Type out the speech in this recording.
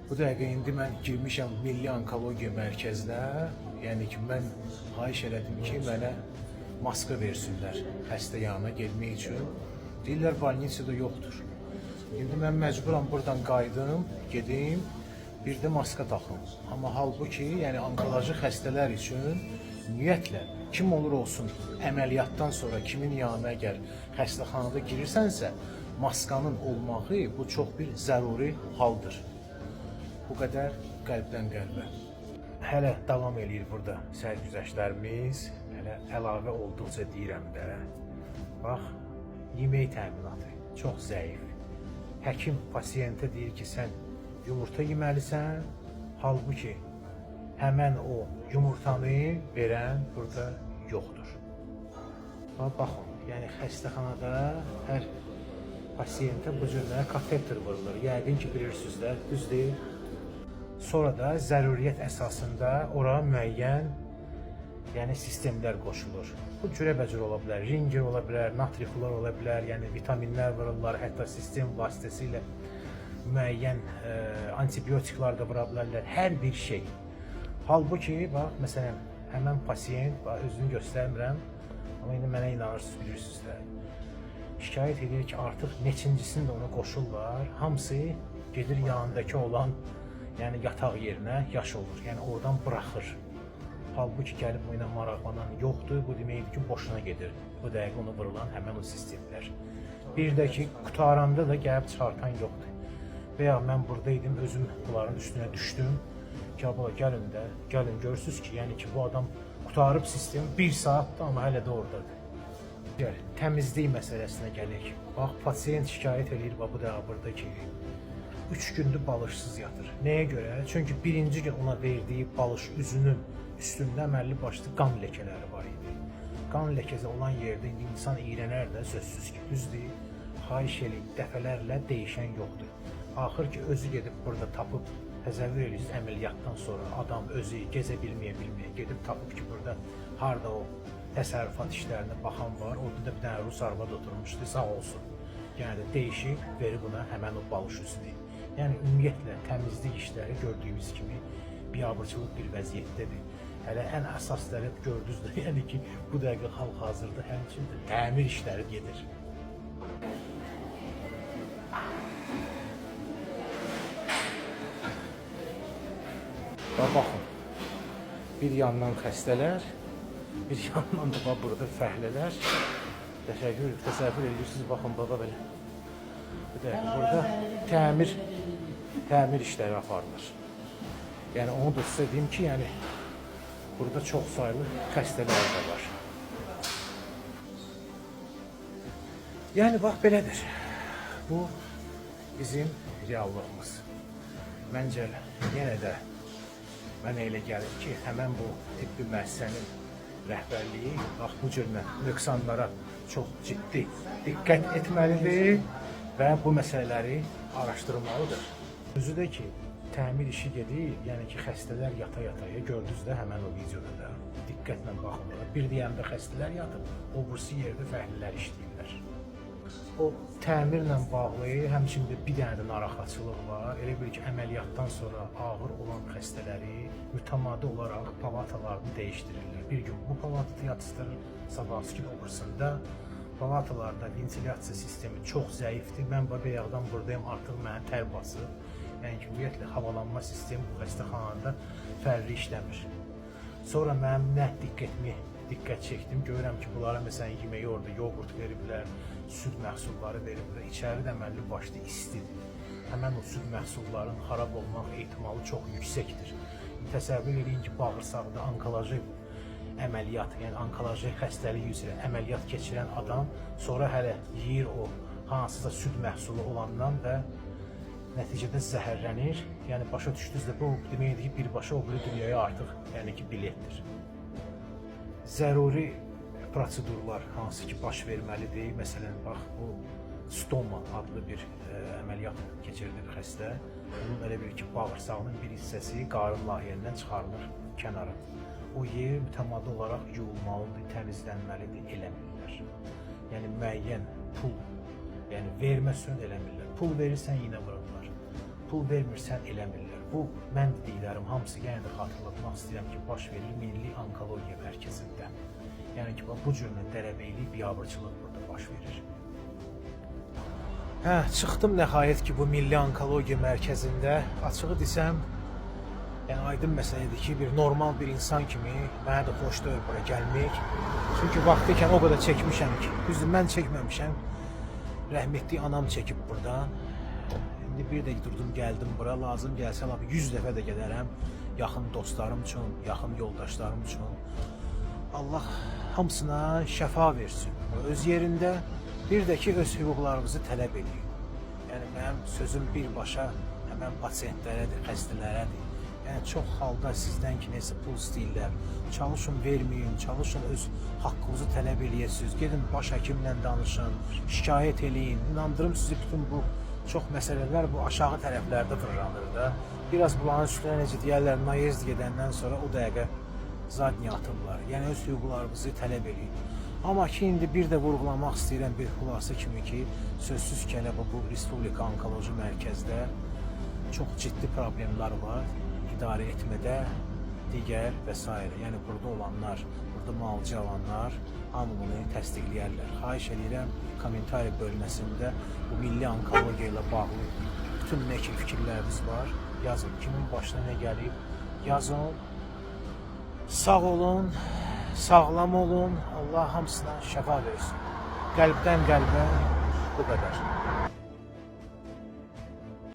Bu dəqiqə indi mən girmişəm Milli Onkologiya Mərkəzinə. Yəni ki, mən xahiş elədim ki, mənə maska versinlər xəstə yanına getmək üçün. Deyirlər, balnisada yoxdur. İndi mən məcburam buradan qayıdım, gedim, bir də maska taxım. Amma halbuki, yəni onkoloji xəstələr üçün ümumiyyətlə kim olur olsun, əməliyyatdan sonra kimin yanına əgər xəstəxanada girirsənsə, maskanın olmağı bu çox bir zəruri haldır. Bu qədər qəlbdən qəlbə. Hələ davam eləyir burada sərgüzəştlərimiz. Hələ əlavə olduqca deyirəm də. Bax, yemək təminatı çox zəif. Həkim pasiyentə deyir ki, sən yumurta yeməlisən. Halbuki həmən o yumurtanı verən burada yoxdur. Baxın, yəni xəstəxanada hər pasiyentə bu cürlə kateter vurulur. Yəqin ki, bilirsizlər, düz deyil. Sonra da zəruriyyət əsasında ora müəyyən sistemlər qoşulur. Bu cürəbəcür ola bilər, ringer ola bilər, natriflər ola bilər, yəni vitaminlər vururlar, hətta sistem vasitəsilə müəyyən antibiotiklar da vura bilərlər, hər bir şey. Halbuki, bax, məsələn, həmən pasiyent, özünü göstərmirəm, amma indi mənə inanırsınız, bilirsiniz də, şikayət edir ki, artıq neçincisində ona qoşurlar, hamısı gedir yanındakı olan yataq yerinə yaş olur, yəni oradan buraxır. Halbuki gəlib o ilə maraqlanan yoxdur, bu deməkdir ki, boşuna gedir. Bu dəqiqə onu vurulan həmən o sistemlər. Bir də ki, qutaranda da gəlib çıxartan yoxdur. Və ya mən buradaydım, özüm bunların üstünə düşdüm ki, gəlin də, gəlin, görürsünüz ki, yəni ki, bu adam qutarıb sistemi 1 saatdır, amma hələ də oradadır. Təmizlik məsələsinə gələk. Bax, pasiyent şikayət edir, bu da burada ki, 3 gündür balışsız yatır. Nəyə görə? Çünki birinci gün ona verdiyi balış üzünün üstündə əməlli başlı qan ləkələri var idi. Qan ləkəsi olan yerdə insan iyrənər də, sözsüz ki, düzdür. Xahiş eləyib, dəfələrlə dəyişən yoxdur. Axır ki, özü gedib burada tapıb, təsəvvür edirsiniz, əməliyyatdan sonra adam özü gezə bilməyə gedib tapıb ki, burada harda o təsərrüfat işlərinə baxan var. Orada da bir dənə Rus arvad oturmuşdu, sağ olsun. Yəni də dəyişib, verir buna həmən o balış üstü. Yəni, ümumiyyətlə, təmizlik işləri gördüyümüz kimi biabırçılıq bir vəziyyətdədir. Hələ ən əsas tərəf gördünüzdür, yəni ki, bu dəqiqə hal-hazırda həmçinin təmir işləri gedir. Baxın, bir yandan xəstələr, bir yandan da burada fəhlələr. Təsəvvür edirsiniz, baxın, baba belə. Burada təmir işləri aparılır. Yəni, onu da sizə deyim ki, burada çox sayılı xəstələr də var. Yəni, bax, belədir. Bu, bizim reallığımız. Məncə, yenə də mənə elə gəlir ki, həmən bu tibbi müəssisənin rəhbərliyi, bax, bu cür nöqsanlara çox ciddi diqqət etməlidir və bu məsələləri araşdırmalıdır. Özü də ki, təmir işi gedir, yəni ki, xəstələr yata-yataya, gördünüz də həmən o videoda da diqqətlə baxırlar. Bir deyəndə xəstələr yatıb, o bursi yerdə fəhlilər işləyirlər. O təmirlə bağlı həmçində bir dənə də narahatçılıq var. Elə bir ki, əməliyyatdan sonra ağır olan xəstələri mütəmadi olaraq palatalarını dəyişdirirlər. Bir gün bu palatada yatıstırır, sabahsı gün obursunda. Palatalarda ventilyasiya sistemi çox zəifdir. Mən bayaqdan buradayım, artıq mənə tər basır. Yəni ki, ümumiyyətlə, havalanma sistemi bu xəstəxanada fərqli işləmir. Sonra mənim nə diqqət çəkdim. Görürəm ki, bunlara məsələn yeməyi orada yoğurt veriblər, süd məhsulları veriblər. İçəri də əməlli başlı istidir. Həmən o süd məhsulların xarab olmaq ehtimalı çox yüksəkdir. Təsəvvür edin ki, bağırsaqda onkoloji əməliyyat, yəni onkoloji xəstəliyi üzrə əməliyyat keçirən adam sonra hələ yeyir o hansısa süd məhsulu olandan və nəticədə zəhərlənir. Yəni, başa düşdünüz də, bu deməkdir ki, birbaşa o biri dünyaya artıq biletdir. Zəruri prosedurlar hansı ki, baş verməlidir. Məsələn, bax, bu stoma adlı bir əməliyyat keçirdi bir xəstə. Bunun elə bir ki, bağırsağının bir hissəsi qarın lahiyindən çıxarılır kənara. O yer mütəmadi olaraq yuyulmalıdır, təmizlənməlidir, eləmirlər. Yəni, müəyyən pul, yəni vermə sön eləmirlər. Pul verirsən, yenə vururlar. pul vermirsən eləmirlər. Bu mən dediklərim hamısı yenə də xatırlatmaq istəyirəm ki, baş verir Milli Onkologiya Mərkəzində. Yəni ki, bu cür dərəbəylik, biabırçılıq burada baş verir. Hə, çıxdım nəhayət ki, bu Milli Onkologiya Mərkəzində. Açığı desəm, yəni aydın məsələdir ki, bir normal bir insan kimi mənə də xoş deyil bura gəlmək. Çünki vaxtı o qədər çəkmişəm ki, düzdür, mən çəkməmişəm. Rəhmətli anam çəkib buradan. İndi bir də durdum, gəldim bura. Lazım gəlsə 100 dəfə də gedərəm. Yaxın dostlarım üçün, yaxın yoldaşlarım üçün. Allah hamısına şəfa versin. Öz yerində bir də ki, öz hüquqlarımızı tələb edin. Yəni mənim sözüm birbaşa həmən pasientlərədir, xəstələrədir. Yəni çox halda sizdən ki, nəsə pul istəyirlər. Çalışın, verməyin, çalışın, öz haqqınızı tələb eləyəsiniz. Gedin baş həkimlə danışın, şikayət eləyin. İnandırım sizi, bütün bu çox məsələlər bu aşağı tərəflərdə fırlanır da. Biraz bunların üstünə necə deyərlər, nayezd gedəndən sonra o dəqiqə zadniyə atırlar. Yəni öz hüquqlarımızı tələb eləyin. Amma ki, indi bir də vurğulamaq istəyirəm bir xülasə kimi ki, sözsüz ki, bu Respublika Onkoloji Mərkəzdə çox ciddi problemlər var. İdarə etmədə, digər və s. Yəni burada olanlar, burada müalicə alanlar hamı bunu təsdiqləyərlər. Xahiş edirəm, kommentari bölməsində bu milli onkologiya ilə bağlı bütün nə ki fikirləriniz var, yazın. Kimin başına nə gəlib, yazın. Sağ olun, sağlam olun, Allah hamısına şəfa versin. Qəlbdən qəlbə bu qədər.